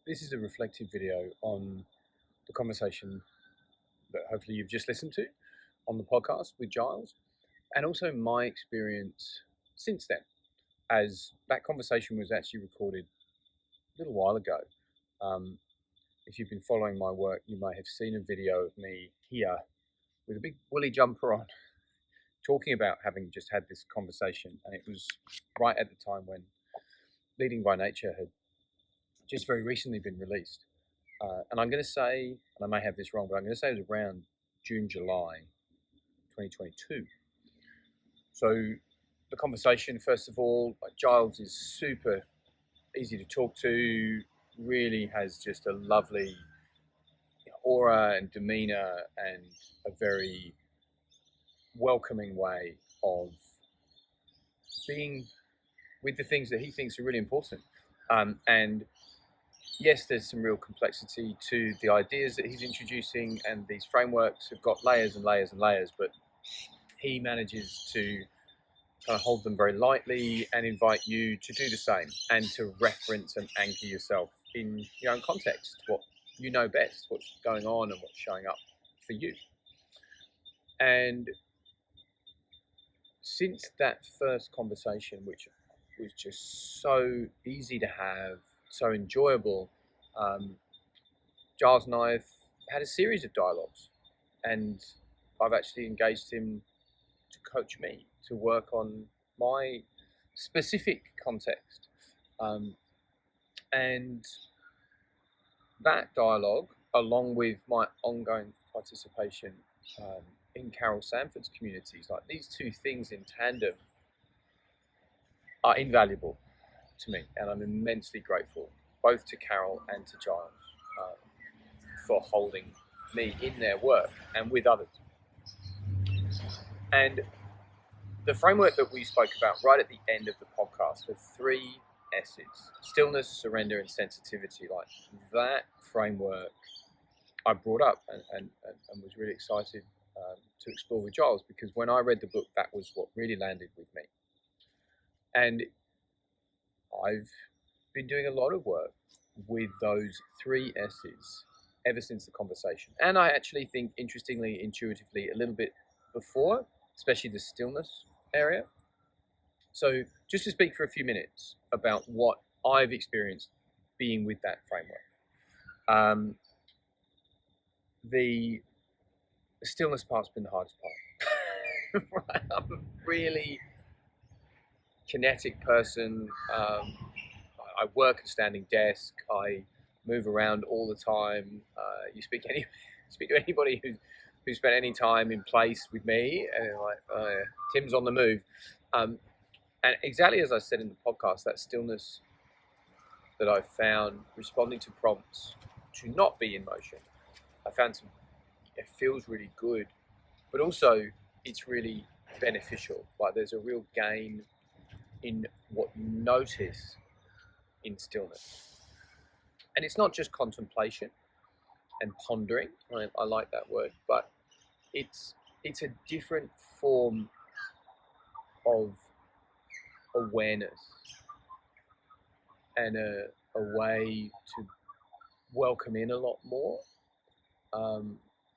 This is a reflective video on the conversation that hopefully you've just listened to on the podcast with Giles, and also my experience since then, as that conversation was actually recorded a little while ago. Um, if you've been following my work, you may have seen a video of me here with a big woolly jumper on, talking about having just had this conversation, and it was right at the time when Leading by Nature had just very recently been released. And I'm going to say, and I may have this wrong, but I'm going to say it was around June, July 2022. So the conversation, first of all, Giles is super easy to talk to, really has just a lovely aura and demeanor and a very welcoming way of being with the things that he thinks are really important. And yes, there's some real complexity to the ideas that he's introducing, and these frameworks have got layers and layers and layers, but he manages to kind of hold them very lightly and invite you to do the same and to reference and anchor yourself in your own context, what you know best, what's going on and what's showing up for you. And since that first conversation, which was just so easy to have, so enjoyable, Giles and I have had a series of dialogues, and I've actually engaged him to coach me to work on my specific context. And that dialogue, along with my ongoing participation in Carol Sanford's communities, like these two things in tandem are invaluable to me, and I'm immensely grateful both to Carol and to Giles for holding me in their work and with others. And the framework that we spoke about right at the end of the podcast were three S's: stillness, surrender, and sensitivity. Like that framework I brought up and was really excited to explore with Giles, because when I read the book, that was what really landed with me. And I've been doing a lot of work with those three S's ever since the conversation. And I actually think, interestingly, intuitively, a little bit before, especially the stillness area. So just to speak for a few minutes about what I've experienced being with that framework. The stillness part's been the hardest part. Right? I'm a really kinetic person. I work at a standing desk. I move around all the time. You speak to anybody who spent any time in place with me, and like Tim's on the move. And exactly as I said in the podcast, that stillness that I found responding to prompts to not be in motion, I found it feels really good, but also it's really beneficial. Like there's a real gain in what you notice in stillness. And it's not just contemplation and pondering. I like that word, but it's a different form of awareness and a way to welcome in a lot more.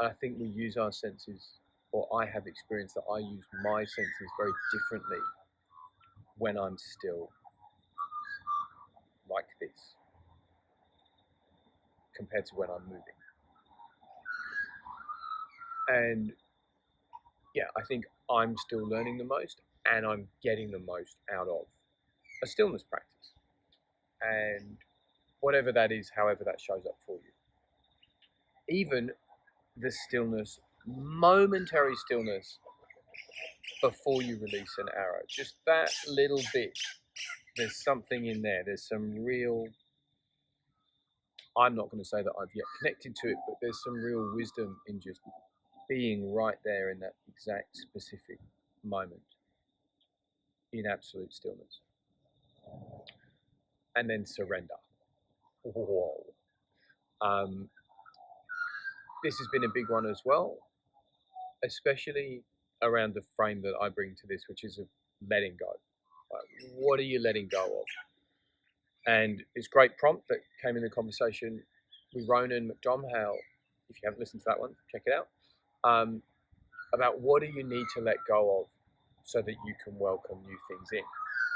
I think we use our senses, or I have experienced that I use my senses very differently when I'm still like this compared to when I'm moving. And yeah, I think I'm still learning the most, and I'm getting the most out of a stillness practice. And whatever that is, however that shows up for you. Even the stillness, momentary stillness before you release an arrow, just that little bit, there's something in there. There's some real, I'm not going to say that I've yet connected to it, but there's some real wisdom in just being right there in that exact specific moment in absolute stillness. And then surrender. Whoa. This has been a big one as well, especially around the frame that I bring to this, which is of letting go. Like, what are you letting go of? And this great prompt that came in the conversation with Ronan McDomhow, if you haven't listened to that one, check it out, about what do you need to let go of so that you can welcome new things in,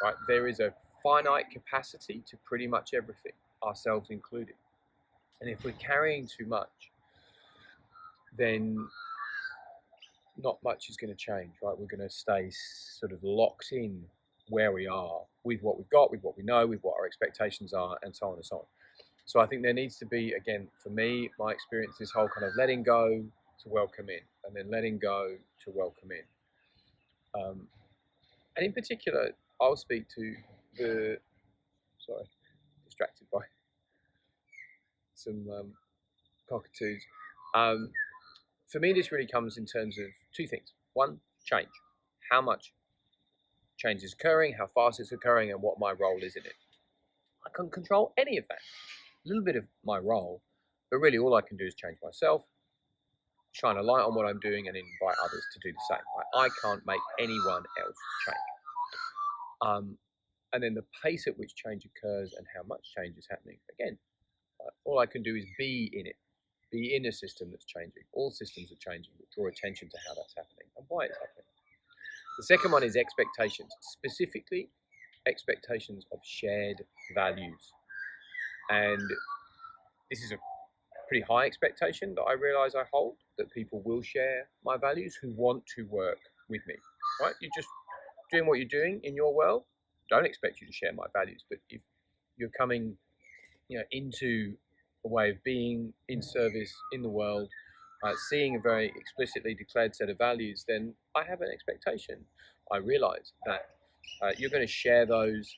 right? There is a finite capacity to pretty much everything, ourselves included. And if we're carrying too much, then not much is going to change, right? We're going to stay sort of locked in where we are with what we've got, with what we know, with what our expectations are, and so on and so on. So I think there needs to be, again, for me, my experience, this whole kind of letting go to welcome in, and then letting go to welcome in. And in particular, I'll speak to the, sorry, distracted by some cockatoos. For me, this really comes in terms of two things. One, change. How much change is occurring, how fast it's occurring, and what my role is in it. I can't control any of that. A little bit of my role, but really all I can do is change myself, shine a light on what I'm doing, and invite others to do the same. I can't make anyone else change. And then the pace at which change occurs and how much change is happening, again, all I can do is be in it, be in a system that's changing. All systems are changing, but draw attention to how that's happening and why it's happening. The second one is expectations, specifically expectations of shared values. And this is a pretty high expectation that I realize I hold, that people will share my values who want to work with me, right? You're just doing what you're doing in your world. Don't expect you to share my values, but if you're coming, into a way of being in service in the world, seeing a very explicitly declared set of values, then I have an expectation. I realize that you're going to share those,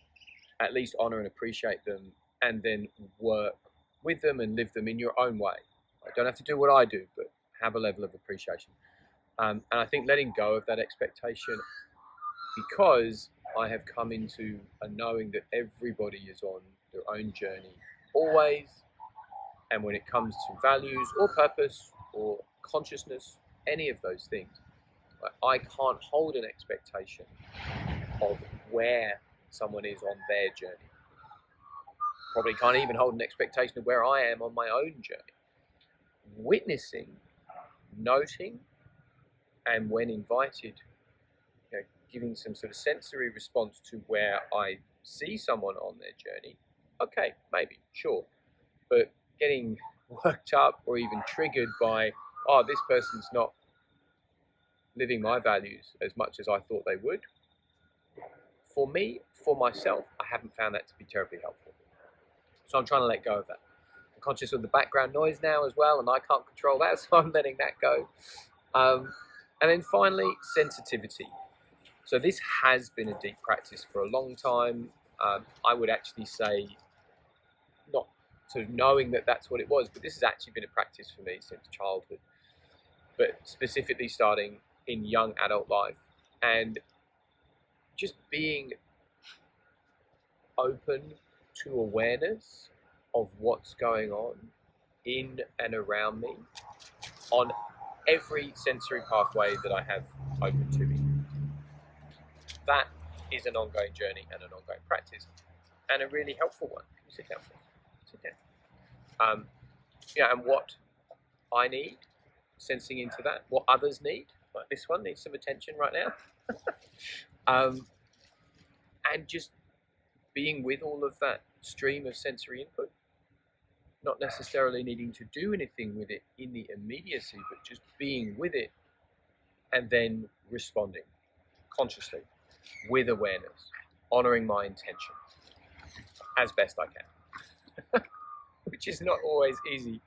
at least honor and appreciate them, and then work with them and live them in your own way. I don't have to do what I do, but have a level of appreciation. And I think letting go of that expectation, because I have come into a knowing that everybody is on their own journey, always. And when it comes to values or purpose or consciousness, any of those things, I can't hold an expectation of where someone is on their journey. Probably can't even hold an expectation of where I am on my own journey. Witnessing, noting, and when invited, giving some sort of sensory response to where I see someone on their journey, okay, maybe, sure. But getting worked up or even triggered by, oh, this person's not living my values as much as I thought they would. For me, for myself, I haven't found that to be terribly helpful. So I'm trying to let go of that. I'm conscious of the background noise now as well, and I can't control that, so I'm letting that go. And then finally, sensitivity. So this has been a deep practice for a long time. I would actually say, not sort of knowing that that's what it was, but this has actually been a practice for me since childhood, but specifically starting in young adult life, and just being open to awareness of what's going on in and around me on every sensory pathway that I have open to me. That is an ongoing journey and an ongoing practice, and a really helpful one. Can you sit down, please? Sit down. And what I need, sensing into that, what others need, like this one needs some attention right now, and just being with all of that stream of sensory input, not necessarily needing to do anything with it in the immediacy, but just being with it and then responding consciously with awareness, honoring my intention as best I can, which is not always easy,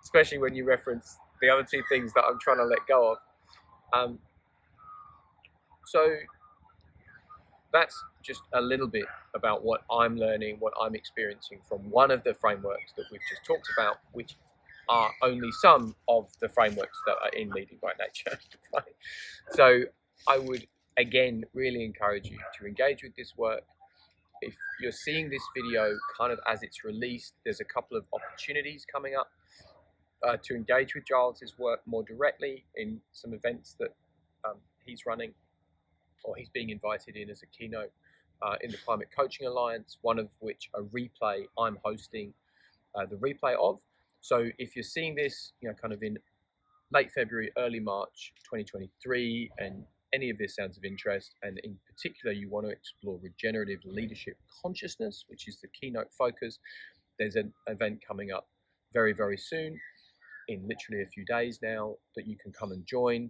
especially when you reference the other two things that I'm trying to let go of. So that's just a little bit about what I'm learning, what I'm experiencing from one of the frameworks that we've just talked about, which are only some of the frameworks that are in Leading by Nature. Right? So I would, again, really encourage you to engage with this work. If you're seeing this video kind of as it's released, there's a couple of opportunities coming up to engage with Giles's work more directly in some events that he's running, or he's being invited in as a keynote in the Climate Coaching Alliance, one of which a replay I'm hosting the replay of. So if you're seeing this, kind of in late February, early March 2023, and any of this sounds of interest, and in particular you want to explore regenerative leadership consciousness, which is the keynote focus, there's an event coming up very, very soon, in literally a few days now, that you can come and join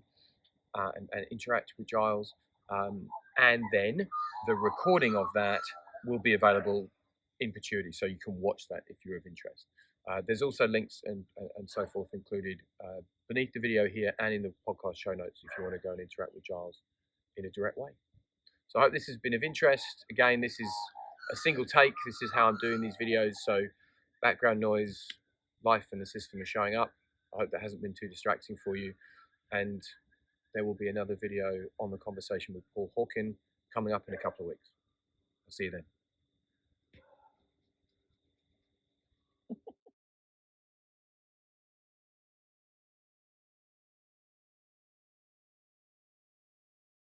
and interact with Giles. And then the recording of that will be available in perpetuity, so you can watch that if you're of interest. There's also links and so forth included beneath the video here and in the podcast show notes if you want to go and interact with Giles in a direct way. So I hope this has been of interest. Again, this is a single take. This is how I'm doing these videos. So background noise, life and the system are showing up. I hope that hasn't been too distracting for you. And there will be another video on the conversation with Paul Hawken coming up in a couple of weeks. I'll see you then.